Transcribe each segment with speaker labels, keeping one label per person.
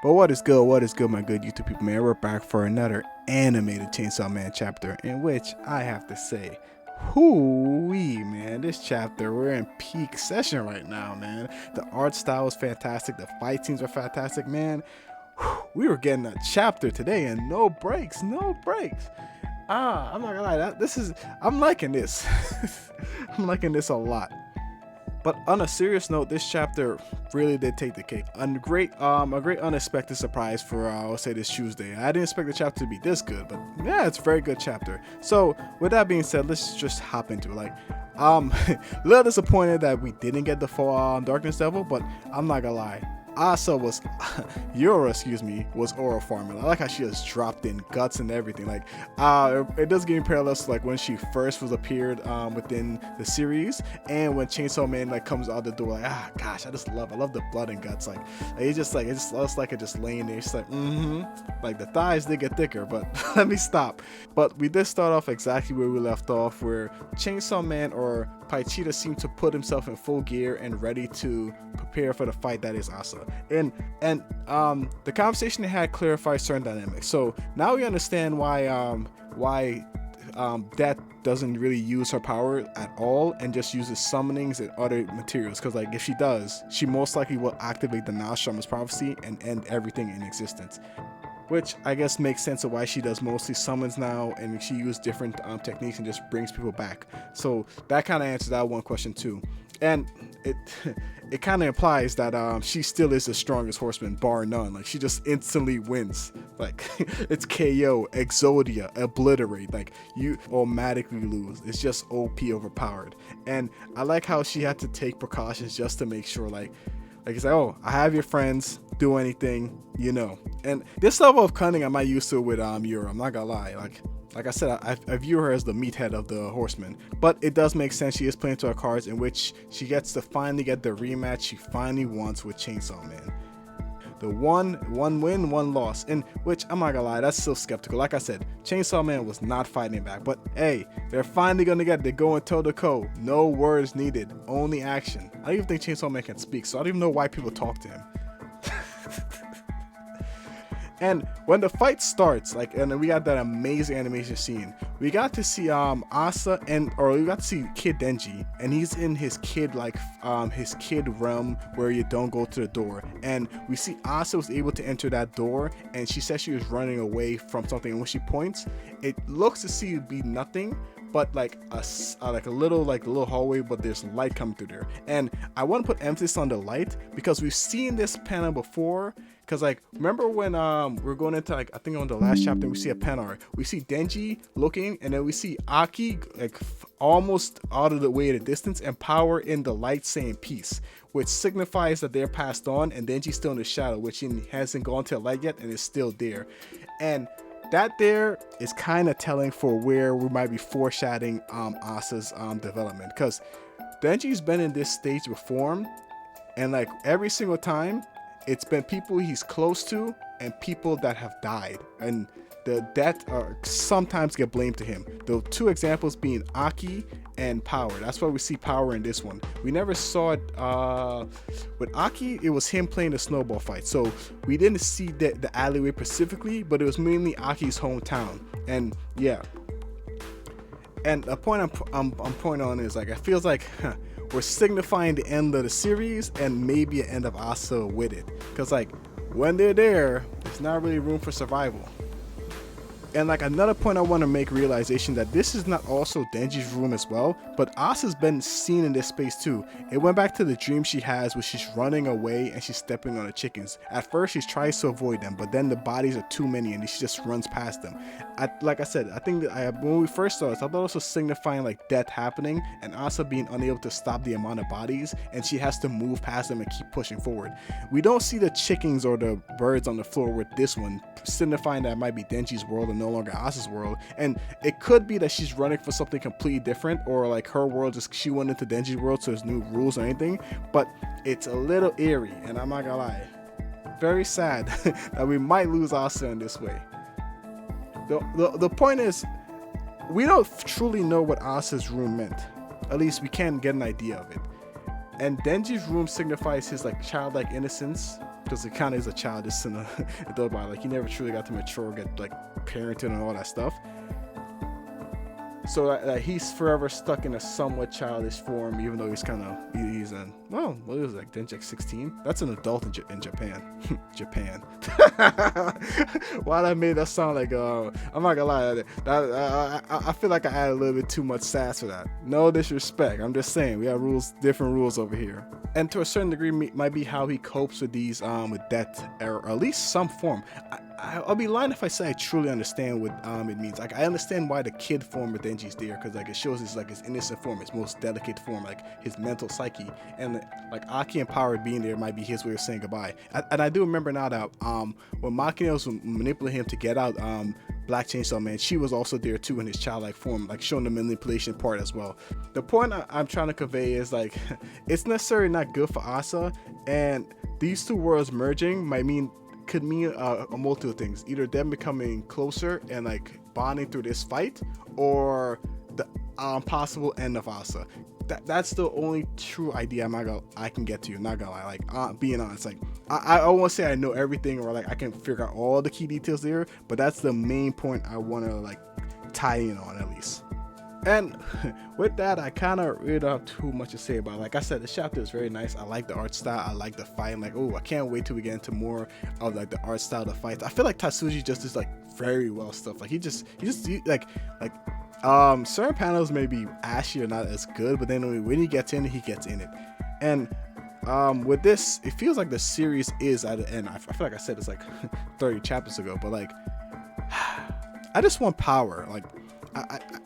Speaker 1: But what is good, my good YouTube people, man? We're back for another animated Chainsaw Man chapter, in which I have to say, hoo-wee, man, this chapter, we're in peak session right now, man. The art style is fantastic, the fight scenes are fantastic, man. We were getting a chapter today and no breaks. I'm not gonna lie, I'm liking this. I'm liking this a lot. But on a serious note, this chapter really did take the cake. A great unexpected surprise for I'll say this Tuesday. I didn't expect the chapter to be this good, but yeah, it's a very good chapter. So with that being said, let's just hop into it. A little disappointed that we didn't get the full Darkness Devil, but I'm not gonna lie. Yura was oral farming. I like how she just dropped in guts and everything. It does give me parallels to when she first was appeared within the series, and when Chainsaw Man comes out the door. Gosh, I love the blood and guts. It looks like it just laying there. It's the thighs did get thicker, but let me stop. But we did start off exactly where we left off, where Chainsaw Man or Paichida seemed to put himself in full gear and ready to prepare for the fight that is Asa. And the conversation they had clarified certain dynamics. So now we understand why Death doesn't really use her power at all and just uses summonings and other materials. Because if she does, she most likely will activate the Nostradamus prophecy and end everything in existence. Which I guess makes sense of why she does mostly summons now, and she uses different techniques and just brings people back. So that kind of answers that one question too. And it kind of implies that she still is the strongest horseman, bar none. She just instantly wins. It's KO, Exodia, Obliterate. You automatically lose. It's just OP overpowered. And I like how she had to take precautions just to make sure it's oh, I have your friends, do anything, And this level of cunning I'm not used to with Yura. I'm not gonna lie. Like I said, I view her as the meathead of the horsemen. But it does make sense. She is playing to her cards, in which she gets to finally get the rematch she finally wants with Chainsaw Man. The one win, one loss, in which I'm not gonna lie, that's still skeptical. Like I said, Chainsaw Man was not fighting back, but hey, they're finally they're going toe to toe. No words needed, only action. I don't even think Chainsaw Man can speak, so I don't even know why people talk to him. And when the fight starts, and then we got that amazing animation scene, we got to see Asa we got to see Kid Denji, and he's in his kid realm where you don't go to the door, and we see Asa was able to enter that door, and she said she was running away from something, and when she points, it looks to be nothing but a little hallway, but there's light coming through there. And I want to put emphasis on the light because we've seen this panel before. Because remember when we're going into I think on the last chapter, we see a pen art. We see Denji looking, and then we see Aki almost out of the way at a distance, and Power in the light saying peace, which signifies that they're passed on, and Denji's still in the shadow, which he hasn't gone to the light yet and is still there. And that there is kind of telling for where we might be foreshadowing Asa's development, because Denji's been in this stage before, and every single time it's been people he's close to and people that have died, and the death sometimes get blamed to him. The two examples being Aki and Power. That's why we see Power in this one. We never saw it with Aki. It was him playing the snowball fight, so we didn't see the alleyway specifically, but it was mainly Aki's hometown. And yeah, and the point I'm pointing on is it feels like we're signifying the end of the series and maybe an end of Asa with it, because when they're there, there's not really room for survival. And another point I want to make, realization that this is not also Denji's room as well, but Asa's been seen in this space too. It went back to the dream she has where she's running away and she's stepping on the chickens. At first she tries to avoid them, but then the bodies are too many and she just runs past them. Like I said, I think that when we first saw this, I thought it was signifying death happening and Asa being unable to stop the amount of bodies, and she has to move past them and keep pushing forward. We don't see the chickens or the birds on the floor with this one, signifying that it might be Denji's world and no longer Asa's world. And it could be that she's running for something completely different, or her world just she went into Denji's world, so there's new rules or anything. But it's a little eerie, and I'm not gonna lie, very sad that we might lose Asa in this way. The point is, we don't truly know what Asa's room meant. At least we can get an idea of it. And Denji's room signifies his childlike innocence, because it kind of is a child just in a adult body. Like he never truly got to mature, get like parented and all that stuff. So that he's forever stuck in a somewhat childish form, even though he's what is it, like Denji 16? That's an adult in Japan. Japan. Why I made that sound like I'm not gonna lie, I feel like I added a little bit too much sass for that. No disrespect, I'm just saying we have different rules over here. And to a certain degree might be how he copes with these with death, or at least some form. I'll be lying if I say I truly understand what it means. Like I understand why the kid form of Denji's there, because like it shows his like his innocent form, his most delicate form, like his mental psyche, and like Aki and Power being there might be his way of saying goodbye. And I do remember now that when Makino was manipulating him to get out Black Chainsaw Man, she was also there too in his childlike form, like showing the manipulation part as well. The point I'm trying to convey is like it's necessarily not good for Asa, and these two worlds merging could mean a multitude of things. Either them becoming closer and like bonding through this fight, or the possible end of Asa. That's the only true idea I can get to. Not gonna lie, like being honest, like I won't say I know everything or like I can figure out all the key details there, but that's the main point I want to like tie in on at least. And with that, I kind of really don't have too much to say about it. Like I said, the chapter is very nice. I like the art style. I like the fight. I'm like, oh, I can't wait till we get into more of like the art style of the fights. I feel like Tatsuji just is like very well stuff. Like he like certain panels may be ashy or not as good, but then when he gets in it, he gets in it. And with this, it feels like the series is at the end. I feel like I said it's like 30 chapters ago, but like I just want Power. Like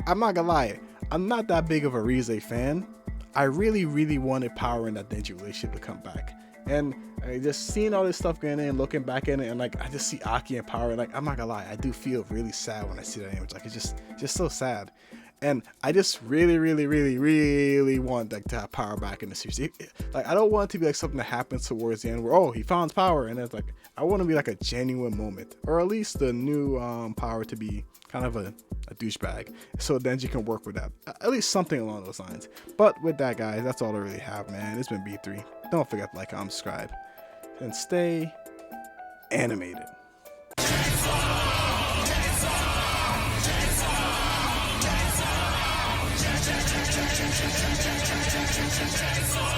Speaker 1: I'm not gonna lie, I'm not that big of a Rize fan. I really wanted Power in that Denji relationship to come back. And just seeing all this stuff going in, looking back in it, and like I just see Aki and Power, and like I'm not gonna lie, I do feel really sad when I see that image. Like it's just so sad. And I just really want like to have Power back in the series. Like I don't want it to be like something that happens towards the end where, oh, he found Power, and it's like I want to be like a genuine moment, or at least the new Power to be kind of a douchebag, so Denji can work with that, at least something along those lines. But with that, guys, that's all I really have, man. It's been B3. Don't forget to like, comment, subscribe, and stay animated. Chainsaw.